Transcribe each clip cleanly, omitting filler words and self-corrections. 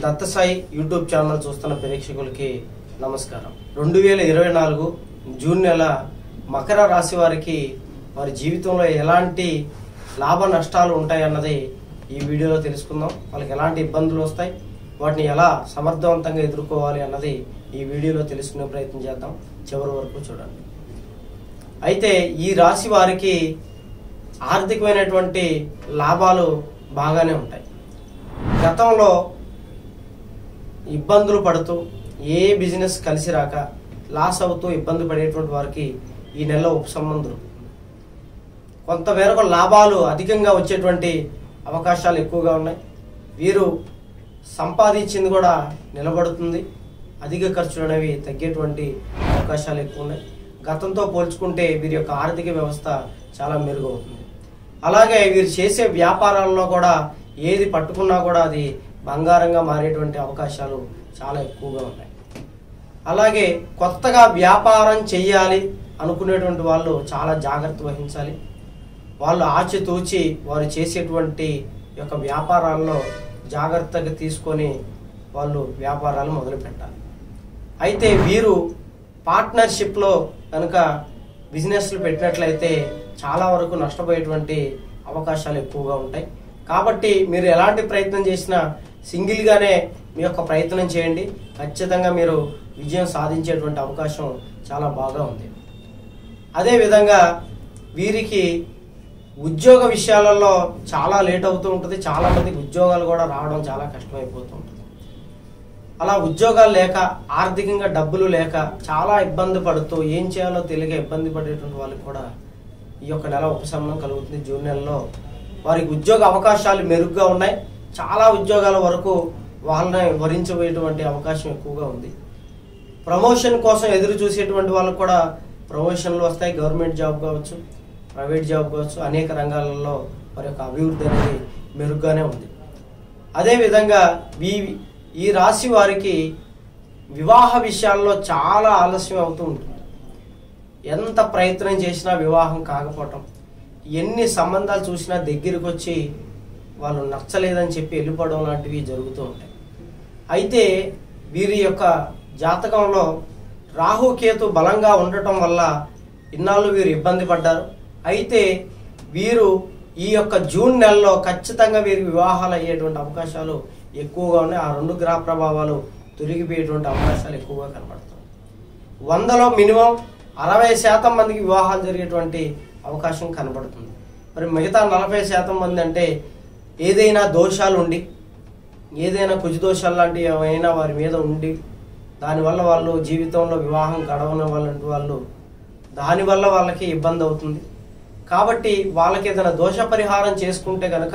Dattasai YouTube channel చూస్తున్న ప్రేక్షకులకి నమస్కారం. 2024 జూన్ నెల మకర రాశి వారికి వారి జీవితంలో ఎలాంటి లాభ నష్టాలు ఉంటాయన్నది ఈ వీడియోలో తెలుసుకుందాం. వాళ్ళకి ఎలాంటి ఇబ్బందులు వస్తాయి, వాటిని ఎలా సమర్థవంతంగా ఎదుర్కోవాలి అన్నది ఈ వీడియోలో తెలుసుకునే ప్రయత్నం చేద్దాం. చివరి వరకు చూడండి. అయితే ఈ రాశి వారికి ఆర్థికమైనటువంటి లాభాలు బాగానే ఉంటాయి. గతంలో ఇబ్బందులు పడుతూ ఏ బిజినెస్ కలిసి రాక లాస్ అవుతూ ఇబ్బంది పడేటువంటి వారికి ఈ నెలలో ఉపశమనం దొరుకుతుంది. కొంతమేరకు లాభాలు అధికంగా వచ్చేటువంటి అవకాశాలు ఎక్కువగా ఉన్నాయి. వీరు సంపాదించింది కూడా నిలబడుతుంది. అధిక ఖర్చులు అనేవి తగ్గేటువంటి అవకాశాలు ఎక్కువ ఉన్నాయి. గతంతో పోల్చుకుంటే వీరి యొక్క ఆర్థిక వ్యవస్థ చాలా మెరుగవుతుంది. అలాగే వీరు చేసే వ్యాపారాల్లో కూడా ఏది పట్టుకున్నా కూడా అది బంగారంగా మారేటువంటి అవకాశాలు చాలా ఎక్కువగా ఉన్నాయి. అలాగే కొత్తగా వ్యాపారం చెయ్యాలి అనుకునేటువంటి వాళ్ళు చాలా జాగ్రత్త వహించాలి. వాళ్ళు ఆచితూచి వారు చేసేటువంటి యొక్క వ్యాపారాల్లో జాగ్రత్తగా తీసుకొని వాళ్ళు వ్యాపారాలు మొదలు పెట్టాలి. అయితే వీరు పార్ట్నర్షిప్లో కనుక బిజినెస్లు పెట్టినట్లయితే చాలా వరకు నష్టపోయేటువంటి అవకాశాలు ఎక్కువగా ఉంటాయి. కాబట్టి మీరు ఎలాంటి ప్రయత్నం చేసినా సింగిల్గానే మీ యొక్క ప్రయత్నం చేయండి. ఖచ్చితంగా మీరు విజయం సాధించేటువంటి అవకాశం చాలా బాగా ఉంది. అదేవిధంగా వీరికి ఉద్యోగ విషయాలలో చాలా లేట్ అవుతూ ఉంటుంది. చాలామందికి ఉద్యోగాలు కూడా రావడం చాలా కష్టమైపోతూ ఉంటుంది. అలా ఉద్యోగాలు లేక ఆర్థికంగా డబ్బులు లేక చాలా ఇబ్బంది పడుతూ ఏం చేయాలో తెలియక ఇబ్బంది పడేటువంటి వాళ్ళకి కూడా ఈ యొక్క నెల ఉపశమనం కలుగుతుంది. జూన్ నెలలో వారికి ఉద్యోగ అవకాశాలు మెరుగ్గా ఉన్నాయి. చాలా ఉద్యోగాల వరకు వాళ్ళని వరించబోయేటువంటి అవకాశం ఎక్కువగా ఉంది. ప్రమోషన్ కోసం ఎదురు చూసేటువంటి వాళ్ళకు కూడా ప్రమోషన్లు వస్తాయి. గవర్నమెంట్ జాబ్ కావచ్చు, ప్రైవేట్ జాబ్ కావచ్చు, అనేక రంగాలలో వారి యొక్క అభివృద్ధి అనేది మెరుగ్గానే ఉంది. అదేవిధంగా ఈ రాశి వారికి వివాహ విషయాల్లో చాలా ఆలస్యం అవుతూ ఉంటుంది. ఎంత ప్రయత్నం చేసినా వివాహం కాకపోవటం, ఎన్ని సంబంధాలు చూసినా దగ్గరికి వచ్చి వాళ్ళు నచ్చలేదని చెప్పి వెళ్ళిపోవడం లాంటివి జరుగుతూ ఉంటాయి. అయితే వీరి యొక్క జాతకంలో రాహుకేతు బలంగా ఉండటం వల్ల ఇన్నాళ్ళు వీరు ఇబ్బంది పడ్డారు. అయితే వీరు ఈ యొక్క జూన్ నెలలో ఖచ్చితంగా వీరికి వివాహాలు అయ్యేటువంటి అవకాశాలు ఎక్కువగా ఉన్నాయి. ఆ రెండు గ్రహ ప్రభావాలు తొలగిపోయేటువంటి అవకాశాలు ఎక్కువగా కనబడుతాయి. 100లో మినిమం 60% మందికి వివాహాలు జరిగేటువంటి అవకాశం కనబడుతుంది. మరి మిగతా 40% మంది అంటే ఏదైనా దోషాలు ఉండి, ఏదైనా కుజ దోషాలు లాంటివి ఏమైనా వారి మీద ఉండి దానివల్ల వాళ్ళు జీవితంలో వివాహం గడవని వాళ్ళు దానివల్ల వాళ్ళకి ఇబ్బంది అవుతుంది. కాబట్టి వాళ్ళకి ఏదైనా దోష పరిహారం చేసుకుంటే కనుక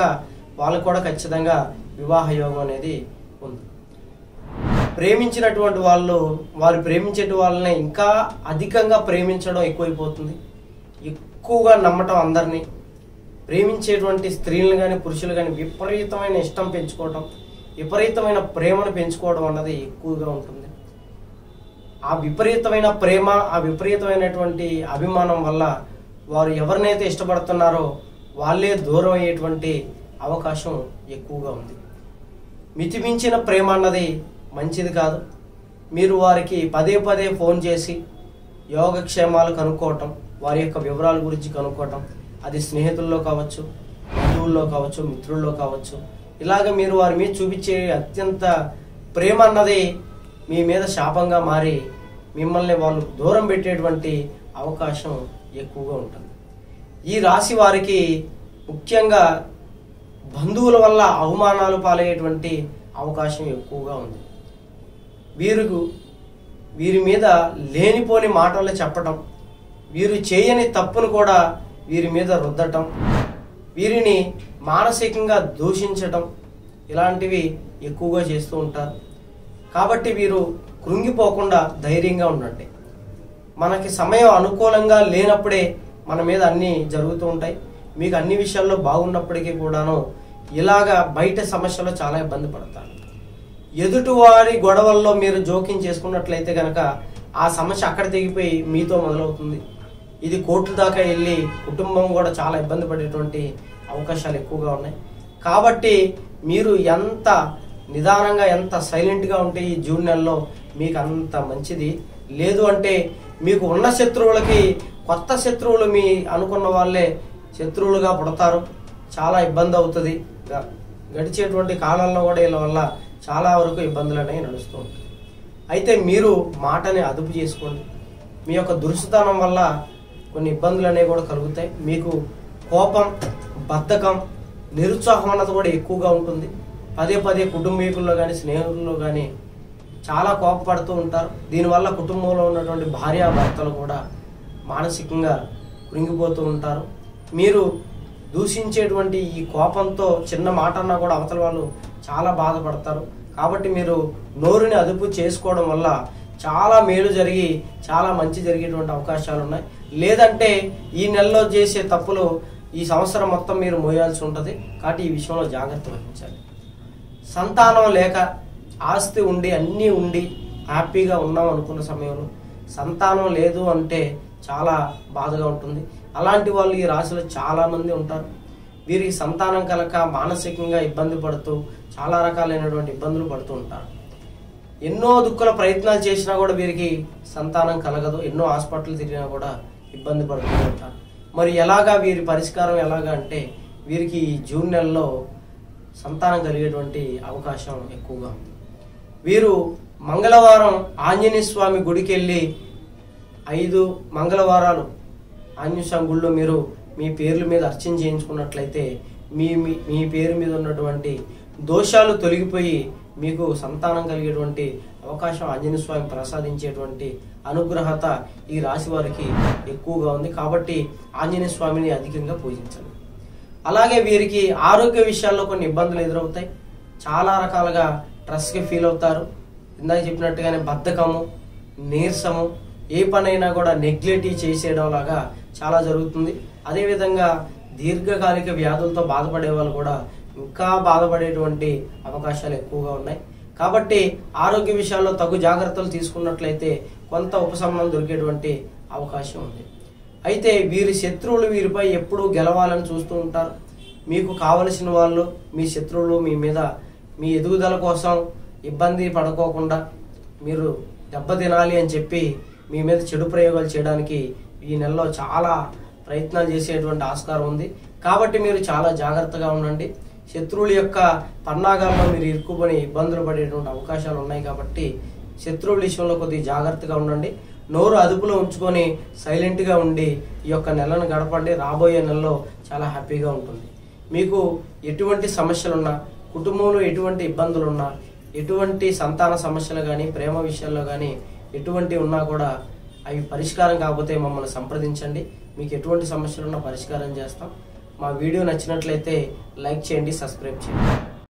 వాళ్ళకు కూడా ఖచ్చితంగా వివాహ యోగం అనేది ఉంది. ప్రేమించినటువంటి వారు ప్రేమించే వాళ్ళని ఇంకా అధికంగా ప్రేమించడం ఎక్కువైపోతుంది. ఎక్కువగా నమ్మటం, అందరినీ ప్రేమించేటువంటి స్త్రీలను కానీ పురుషులు కానీ విపరీతమైన ఇష్టం పెంచుకోవటం, విపరీతమైన ప్రేమను పెంచుకోవడం అన్నది ఎక్కువగా ఉంటుంది. ఆ విపరీతమైన ప్రేమ, ఆ విపరీతమైనటువంటి అభిమానం వల్ల వారు ఎవరినైతే ఇష్టపడుతున్నారో వాళ్ళే దూరం అయ్యేటువంటి అవకాశం ఎక్కువగా ఉంది. మితిమించిన ప్రేమ అన్నది మంచిది కాదు. మీరు వారికి పదే పదే ఫోన్ చేసి యోగక్షేమాలు కనుక్కోవటం, వారి యొక్క వివరాల గురించి కనుక్కోవటం, అది స్నేహితుల్లో కావచ్చు, బంధువుల్లో కావచ్చు, మిత్రుల్లో కావచ్చు, ఇలాగ మీరు వారి మీద చూపించే అత్యంత ప్రేమ అన్నది మీ మీద శాపంగా మారి మిమ్మల్ని వాళ్ళు దూరం పెట్టేటువంటి అవకాశం ఎక్కువగా ఉంటుంది. ఈ రాశి వారికి ముఖ్యంగా బంధువుల వల్ల అవమానాలు పాలయ్యేటువంటి అవకాశం ఎక్కువగా ఉంది. వీరి మీద లేనిపోని మాటలు చెప్పటం, వీరు చేయని తప్పును కూడా వీరి మీద రుద్దటం, వీరిని మానసికంగా దూషించటం, ఇలాంటివి ఎక్కువగా చేస్తూ ఉంటారు. కాబట్టి వీరు కృంగిపోకుండా ధైర్యంగా ఉండండి. మనకి సమయం అనుకూలంగా లేనప్పుడే మన మీద అన్నీ జరుగుతూ ఉంటాయి. మీకు అన్ని విషయాల్లో బాగున్నప్పటికీ కూడాను ఇలాగా బయట సమస్యలో చాలా ఇబ్బంది పడతారు. ఎదుటివారి గొడవల్లో మీరు జోక్యం చేసుకున్నట్లయితే కనుక ఆ సమస్య అక్కడ తెగిపోయి మీతో మొదలవుతుంది. ఇది కోర్టు దాకా వెళ్ళి కుటుంబం కూడా చాలా ఇబ్బంది పడేటువంటి అవకాశాలు ఎక్కువగా ఉన్నాయి. కాబట్టి మీరు ఎంత నిదానంగా ఎంత సైలెంట్గా ఉంటే ఈ జూన్ నెలలో మీకు అంత మంచిది. లేదు అంటే మీకు ఉన్న శత్రువులకి కొత్త శత్రువులు మీ అనుకున్న వాళ్ళే శత్రువులుగా పుడతారు. చాలా ఇబ్బంది అవుతుంది. గడిచేటువంటి కాలంలో కూడా వీళ్ళ వల్ల చాలా వరకు ఇబ్బందులు అనేవి నడుస్తూ ఉంటాయి. అయితే మీరు మాటని అదుపు చేసుకోండి. మీ యొక్క దురుసుతనం వల్ల కొన్ని ఇబ్బందులు అనేవి కూడా కలుగుతాయి. మీకు కోపం, బద్ధకం, నిరుత్సాహం అన్నది కూడా ఎక్కువగా ఉంటుంది. పదే పదే కుటుంబీకుల్లో కానీ స్నేహితుల్లో కానీ చాలా కోపపడుతూ ఉంటారు. దీనివల్ల కుటుంబంలో ఉన్నటువంటి భార్యాభర్తలు కూడా మానసికంగా కృంగిపోతూ ఉంటారు. మీరు దూషించేటువంటి ఈ కోపంతో చిన్న మాట అన్నా కూడా అవతల వాళ్ళు చాలా బాధపడతారు. కాబట్టి మీరు నోరుని అదుపు చేసుకోవడం వల్ల చాలా మేలు జరిగి చాలా మంచి జరిగేటువంటి అవకాశాలు ఉన్నాయి. లేదంటే ఈ నెలలో చేసే తప్పులు ఈ సంవత్సరం మొత్తం మీరు మోయాల్సి ఉంటుంది. కాబట్టి ఈ విషయంలో జాగ్రత్త వహించాలి. సంతానం లేక ఆస్తి ఉండి అన్నీ ఉండి హ్యాపీగా ఉన్నాం అనుకున్న సమయంలో సంతానం లేదు అంటే చాలా బాధగా ఉంటుంది. అలాంటి వాళ్ళు ఈ రాశిలో చాలామంది ఉంటారు. వీరికి సంతానం కలక మానసికంగా ఇబ్బంది పడుతూ చాలా రకాలైనటువంటి ఇబ్బందులు పడుతూ ఉంటారు. ఎన్నో దుక్కుల ప్రయత్నాలు చేసినా కూడా వీరికి సంతానం కలగదు. ఎన్నో హాస్పిటల్ తిరిగినా కూడా ఇబ్బంది పడుతూ ఉంటారు. మరి ఎలాగా వీరి పరిష్కారం ఎలాగా అంటే వీరికి ఈ జూన్ నెలలో సంతానం కలిగేటువంటి అవకాశం ఎక్కువగా ఉంది. వీరు మంగళవారం ఆంజనేయ స్వామి గుడికి వెళ్ళి 5 మంగళవారాలు ఆంజనేయ స్వామి గుడిలో మీరు మీ పేర్ల మీద అర్చన చేయించుకున్నట్లయితే మీ పేరు మీద ఉన్నటువంటి దోషాలు తొలగిపోయి మీకు సంతానం కలిగేటువంటి అవకాశం ఆంజనేయ స్వామి ప్రసాదించేటువంటి అనుగ్రహత ఈ రాశి వారికి ఎక్కువగా ఉంది. కాబట్టి ఆంజనేయ స్వామిని అధికంగా పూజించాలి. అలాగే వీరికి ఆరోగ్య విషయాల్లో కొన్ని ఇబ్బందులు ఎదురవుతాయి. చాలా రకాలుగా స్ట్రెస్గా ఫీల్ అవుతారు. ఇందాక చెప్పినట్టుగానే బద్ధకము, నీరసము, ఏ పనైనా కూడా నెగ్లెక్ట్ చేసేయడం లాగా చాలా జరుగుతుంది. అదేవిధంగా దీర్ఘకాలిక వ్యాధులతో బాధపడే వాళ్ళు కూడా ఇంకా బాధపడేటువంటి అవకాశాలు ఎక్కువగా ఉన్నాయి. కాబట్టి ఆరోగ్య విషయాల్లో తగు జాగ్రత్తలు తీసుకున్నట్లయితే కొంత ఉపశమనం దొరికేటువంటి అవకాశం ఉంది. అయితే వీరి శత్రువులు వీరిపై ఎప్పుడూ గెలవాలని చూస్తూ ఉంటారు. మీకు కావలసిన వాళ్ళు మీ శత్రువులు మీ మీద మీ ఎదుగుదల కోసం ఇబ్బంది పడుకోకుండా మీరు దెబ్బతినాలి అని చెప్పి మీ మీద చెడు ప్రయోగాలు చేయడానికి ఈ నెలలో చాలా ప్రయత్నాలు చేసేటువంటి ఆస్కారం ఉంది. కాబట్టి మీరు చాలా జాగ్రత్తగా ఉండండి. శత్రువుల యొక్క పన్నాగాల్లో మీరు ఇరుక్కుని ఇబ్బందులు పడేటువంటి అవకాశాలు ఉన్నాయి. కాబట్టి శత్రువుల విషయంలో కొద్దిగా జాగ్రత్తగా ఉండండి. నోరు అదుపులో ఉంచుకొని సైలెంట్గా ఉండి ఈ యొక్క నెలను గడపండి. రాబోయే నెలలో చాలా హ్యాపీగా ఉంటుంది. మీకు ఎటువంటి సమస్యలున్నా, కుటుంబంలో ఎటువంటి ఇబ్బందులున్నా, ఎటువంటి సంతాన సమస్యలు కానీ ప్రేమ విషయాల్లో కానీ ఎటువంటి ఉన్నా కూడా అవి పరిష్కారం కాకపోతే మమ్మల్ని సంప్రదించండి. మీకు ఎటువంటి సమస్యలున్నా పరిష్కారం చేస్తాం. మా వీడియో నచ్చినట్లయితే లైక్ చేయండి, సబ్స్క్రైబ్ చేయండి.